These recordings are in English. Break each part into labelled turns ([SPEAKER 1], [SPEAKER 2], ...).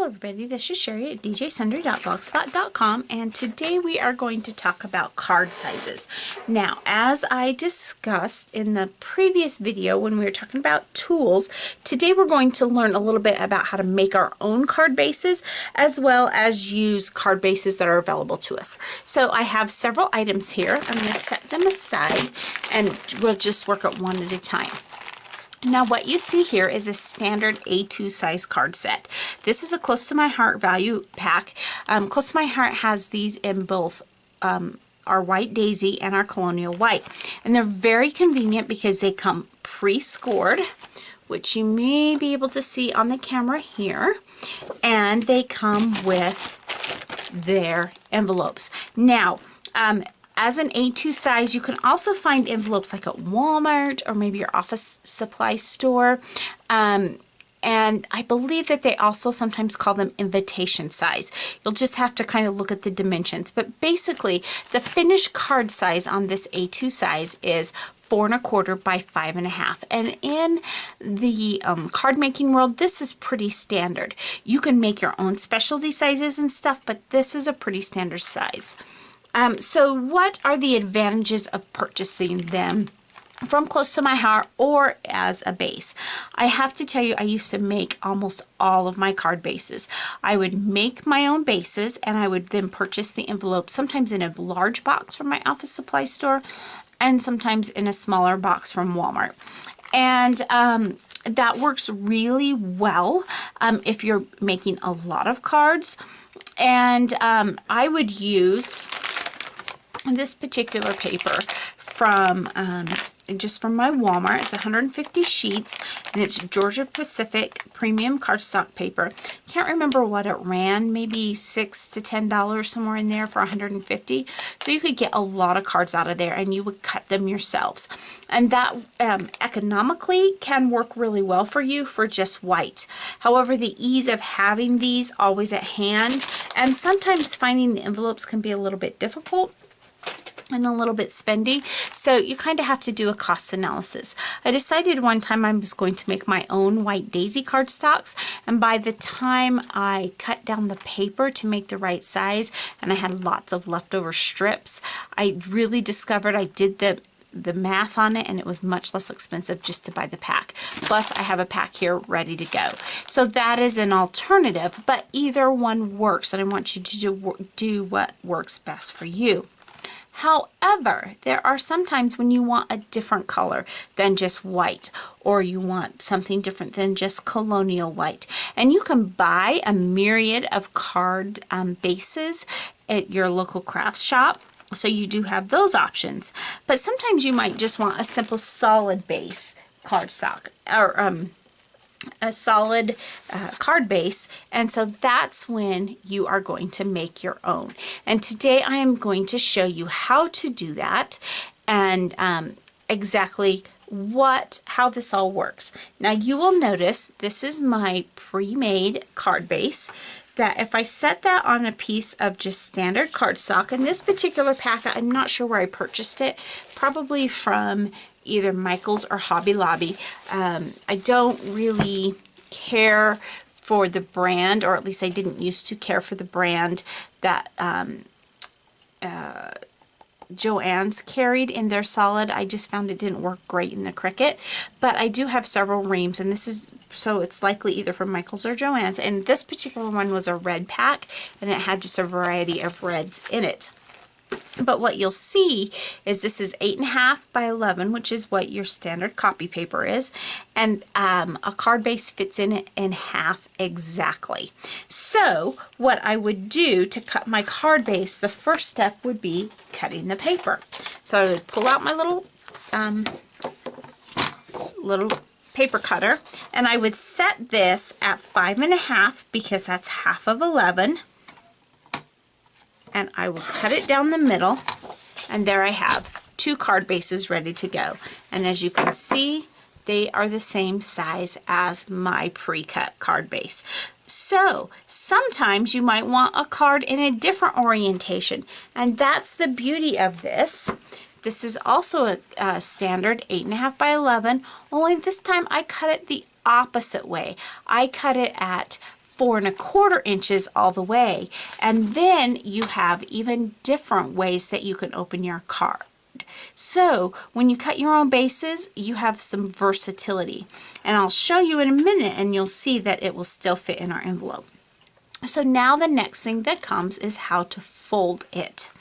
[SPEAKER 1] Hello everybody, this is Cheri at djsundry.blogspot.com, and today we are going to talk about card sizes. Now, as I discussed in the previous video when we were talking about tools, today we're going to learn a little bit about how to make our own card bases as well as use card bases that are available to us. So I have several items here. I'm going to set them aside and we'll just work it one at a time. Now what you see here is a standard A2 size card set. This is a Close to My Heart value pack. Close to My Heart has these in both our White Daisy and our Colonial White. And they're very convenient because they come pre-scored, which you may be able to see on the camera here. And they come with their envelopes. Now, as an A2 size, you can also find envelopes like at Walmart or maybe your office supply store. And I believe that they also sometimes call them invitation size. You'll just have to kind of look at the dimensions. But basically, the finished card size on this A2 size is 4 1/4 by 5 1/2. And in the card making world, this is pretty standard. You can make your own specialty sizes and stuff, but this is a pretty standard size. So what are the advantages of purchasing them from Close to My Heart or as a base? I have to tell you, I used to make almost all of my card bases. I would make my own bases and I would then purchase the envelopes, sometimes in a large box from my office supply store and sometimes in a smaller box from Walmart. And that works really well if you're making a lot of cards. And I would use this particular paper from just from my Walmart. It's 150 sheets and it's Georgia Pacific premium cardstock paper. Can't remember what it ran, maybe $6 to $10 somewhere in there for 150. So you could get a lot of cards out of there and you would cut them yourselves. And that economically can work really well for you for just white. However, the ease of having these always at hand and sometimes finding the envelopes can be a little bit difficult and a little bit spendy, so you kind of have to do a cost analysis. I decided one time I was going to make my own White Daisy cardstocks, and by the time I cut down the paper to make the right size and I had lots of leftover strips, I really discovered I did the math on it and it was much less expensive just to buy the pack. Plus I have a pack here ready to go. So that is an alternative, but either one works and I want you to do what works best for you. However, there are some times when you want a different color than just white, or you want something different than just Colonial White. And you can buy a myriad of card bases at your local crafts shop. So you do have those options. But sometimes you might just want a simple solid base cardstock, or a solid card base, and so that's when you are going to make your own. And today I am going to show you how to do that and exactly how this all works. Now you will notice this is my pre-made card base, that if I set that on a piece of just standard cardstock, and this particular pack, I'm not sure where I purchased it, probably from either Michael's or Hobby Lobby. I don't really care for the brand, or at least I didn't used to care for the brand that Joann's carried in their solid. I just found it didn't work great in the Cricut, but I do have several reams, and this is, so it's likely either from Michael's or Joann's, and this particular one was a red pack and it had just a variety of reds in it. But what you'll see is this is 8 1/2 by 11, which is what your standard copy paper is, and a card base fits in it in half exactly. So what I would do to cut my card base, the first step would be cutting the paper. So I would pull out my little paper cutter, and I would set this at 5 1/2 because that's half of 11. And I will cut it down the middle, and there I have 2 card bases ready to go. And as you can see, they are the same size as my pre-cut card base. So sometimes you might want a card in a different orientation, and that's the beauty of this. This is also a standard 8 1/2 by 11, only this time I cut it the opposite way. I cut it at 4¼ inches all the way. And then you have even different ways that you can open your card. So when you cut your own bases, you have some versatility. And I'll show you in a minute and you'll see that it will still fit in our envelope. So now the next thing that comes is how to fold it.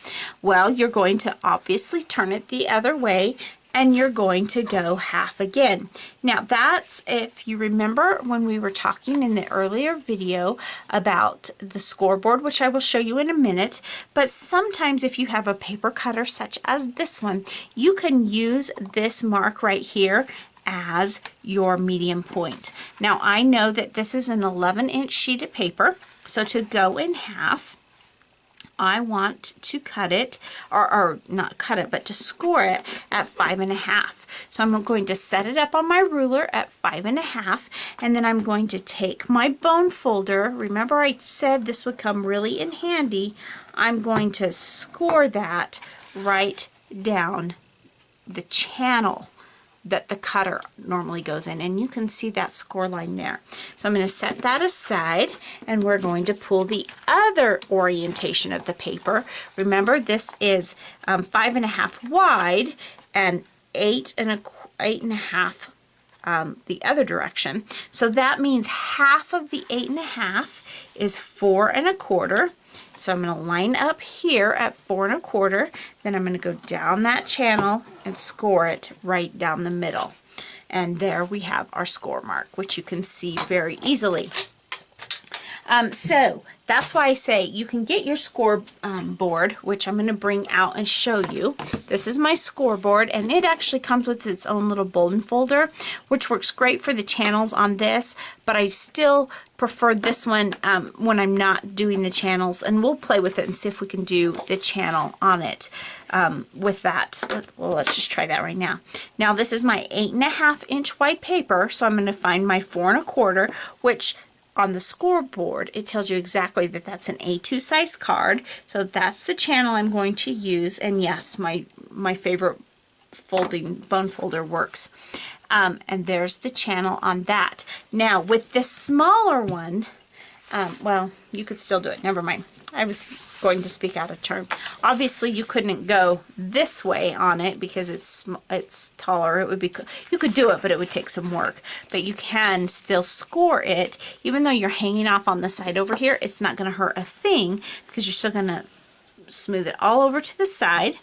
[SPEAKER 1] Well, you're going to obviously turn it the other way and you're going to go half again. Now that's, if you remember when we were talking in the earlier video about the scoreboard, which I will show you in a minute, but sometimes if you have a paper cutter such as this one, you can use this mark right here as your medium point. Now I know that this is an 11-inch sheet of paper, so to go in half, I want to cut it, or not cut it, but to score it at 5½. So I'm going to set it up on my ruler at 5½, and then I'm going to take my bone folder. Remember I said this would come really in handy. I'm going to score that right down the channel that the cutter normally goes in, and you can see that score line there. So I'm going to set that aside, and we're going to pull the other orientation of the paper. Remember, this is 5½ wide and 8½ the other direction. So that means half of the 8½ is 4¼ So I'm going to line up here at 4¼ then I'm going to go down that channel and score it right down the middle. And there we have our score mark, which you can see very easily. So that's why I say you can get your scoreboard, which I'm going to bring out and show you. This is my scoreboard, and it actually comes with its own little bone folder, which works great for the channels on this, but I still prefer this one when I'm not doing the channels, and we'll play with it and see if we can do the channel on it with that. Well, let's just try that right now. Now this is my 8½ inch wide paper, so I'm going to find my 4¼ which on the scoreboard, it tells you exactly that that's an A2 size card. So that's the channel I'm going to use. And yes, my favorite bone folder works. And there's the channel on that. Now with this smaller one, well, you could still do it. Never mind. I was going to speak out of turn. Obviously, you couldn't go this way on it because it's taller. It would be, you could do it, but it would take some work. But you can still score it, even though you're hanging off on the side over here. It's not going to hurt a thing because you're still going to smooth it all over to the side.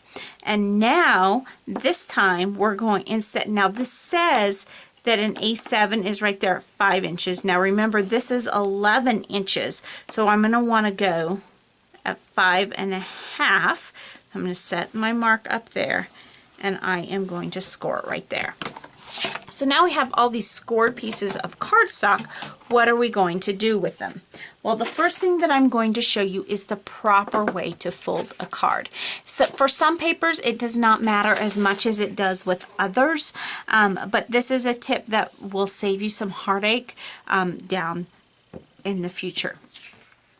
[SPEAKER 1] And now this time we're going instead. Now this says that an A7 is right there at 5 inches. Now remember, this is 11 inches, so I'm going to want to go at 5½. I'm going to set my mark up there, and I am going to score it right there. So now we have all these scored pieces of cardstock. What are we going to do with them? Well, the first thing that I'm going to show you is the proper way to fold a card. So for some papers, it does not matter as much as it does with others, but this is a tip that will save you some heartache down in the future.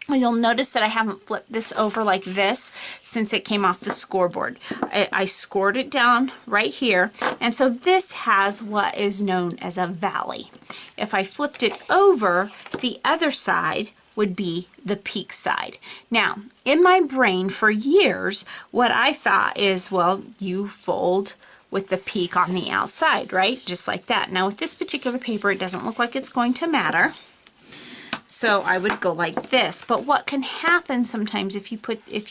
[SPEAKER 1] You'll notice that I haven't flipped this over like this since it came off the scoreboard. I scored it down right here, and so this has what is known as a valley. If I flipped it over, the other side would be the peak side. Now, in my brain for years, what I thought is, well, you fold with the peak on the outside, right? Just like that. Now, with this particular paper, it doesn't look like it's going to matter. So I would go like this. But what can happen sometimes if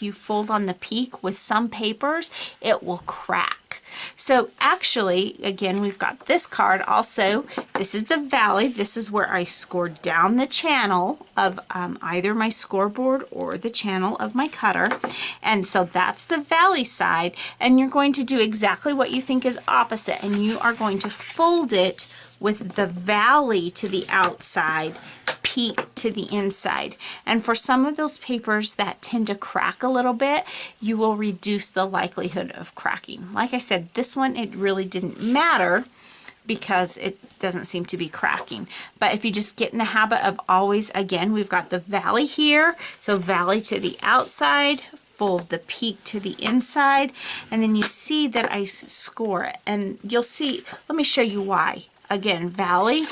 [SPEAKER 1] you fold on the peak with some papers, it will crack. So actually, again, we've got this card also. This is the valley. This is where I scored down the channel of either my scoreboard or the channel of my cutter. And so that's the valley side. And you're going to do exactly what you think is opposite. And you are going to fold it with the valley to the outside, peak to the inside. And for some of those papers that tend to crack a little bit, you will reduce the likelihood of cracking. Like I said, this one, it really didn't matter because it doesn't seem to be cracking. But if you just get in the habit of always, again, we've got the valley here, so valley to the outside, fold the peak to the inside, and then you see that I score it. And you'll see, let me show you why. Again, valley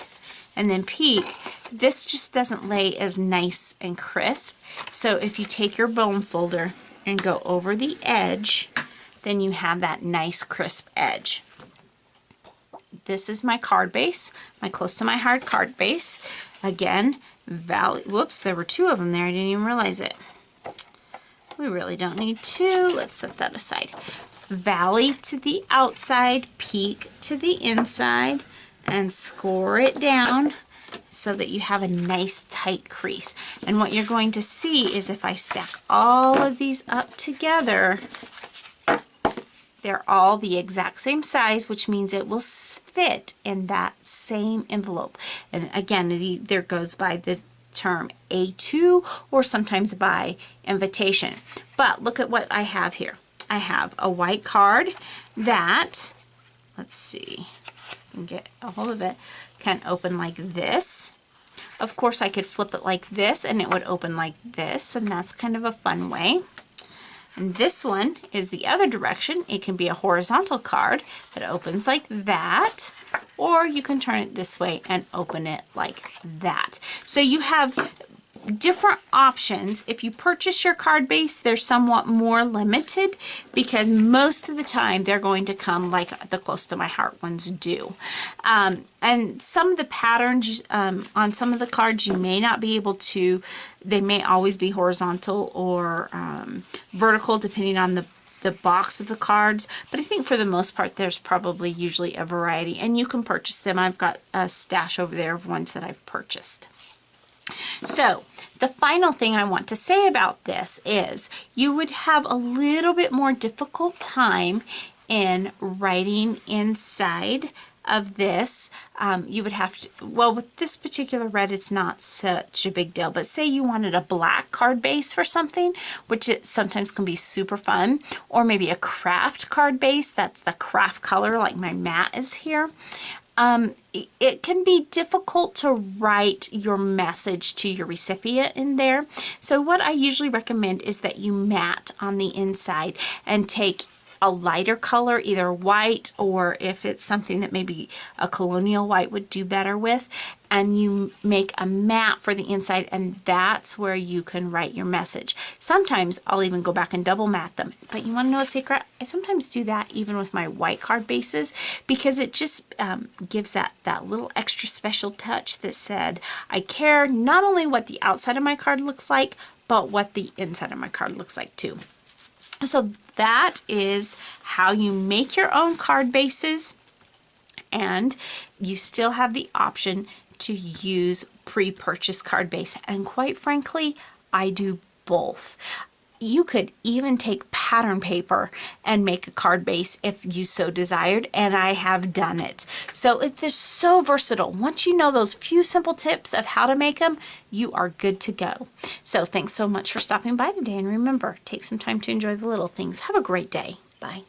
[SPEAKER 1] and then peak. this just doesn't lay as nice and crisp. So if you take your bone folder and go over the edge, then you have that nice crisp edge. This is my card base, my close to my heart card base. Again, whoops, there were 2 of them there. I didn't even realize it. We really don't need 2. Let's set that aside. Valley to the outside, peak to the inside, and score it down so that you have a nice tight crease. And what you're going to see is if I stack all of these up together, they're all the exact same size, which means it will fit in that same envelope. And again, it either goes by the term A2 or sometimes by invitation. But look at what I have here. I have a white card that, let's see, if I can get a hold of it, can open like this. Of course, I could flip it like this and it would open like this, and that's kind of a fun way. And this one is the other direction. It can be a horizontal card that opens like that, or you can turn it this way and open it like that. So you have different options. If you purchase your card base, they're somewhat more limited because most of the time they're going to come like the close to my heart ones do. And some of the patterns on some of the cards you may not be able to, they may always be horizontal or vertical depending on the box of the cards, but I think for the most part there's probably usually a variety, and you can purchase them. I've got a stash over there of ones that I've purchased. So the final thing I want to say about this is you would have a little bit more difficult time in writing inside of this. You would have to, well, with this particular red it's not such a big deal, but say you wanted a black card base for something, which it sometimes can be super fun, or maybe a craft card base, that's the craft color like my mat is here. It can be difficult to write your message to your recipient in there. So what I usually recommend is that you mat on the inside and take a lighter color, either white, or if it's something that maybe a colonial white would do better with, and you make a mat for the inside, and that's where you can write your message. Sometimes I'll even go back and double mat them, but you want to know a secret? I sometimes do that even with my white card bases because it just gives that little extra special touch that said, I care not only what the outside of my card looks like, but what the inside of my card looks like too. So that is how you make your own card bases, and you still have the option to use pre-purchased card base. And quite frankly, I do both. You could even take pattern paper and make a card base if you so desired, and I have done it. So it is so versatile. Once you know those few simple tips of how to make them, you are good to go. So thanks so much for stopping by today, and remember, take some time to enjoy the little things. Have a great day. Bye.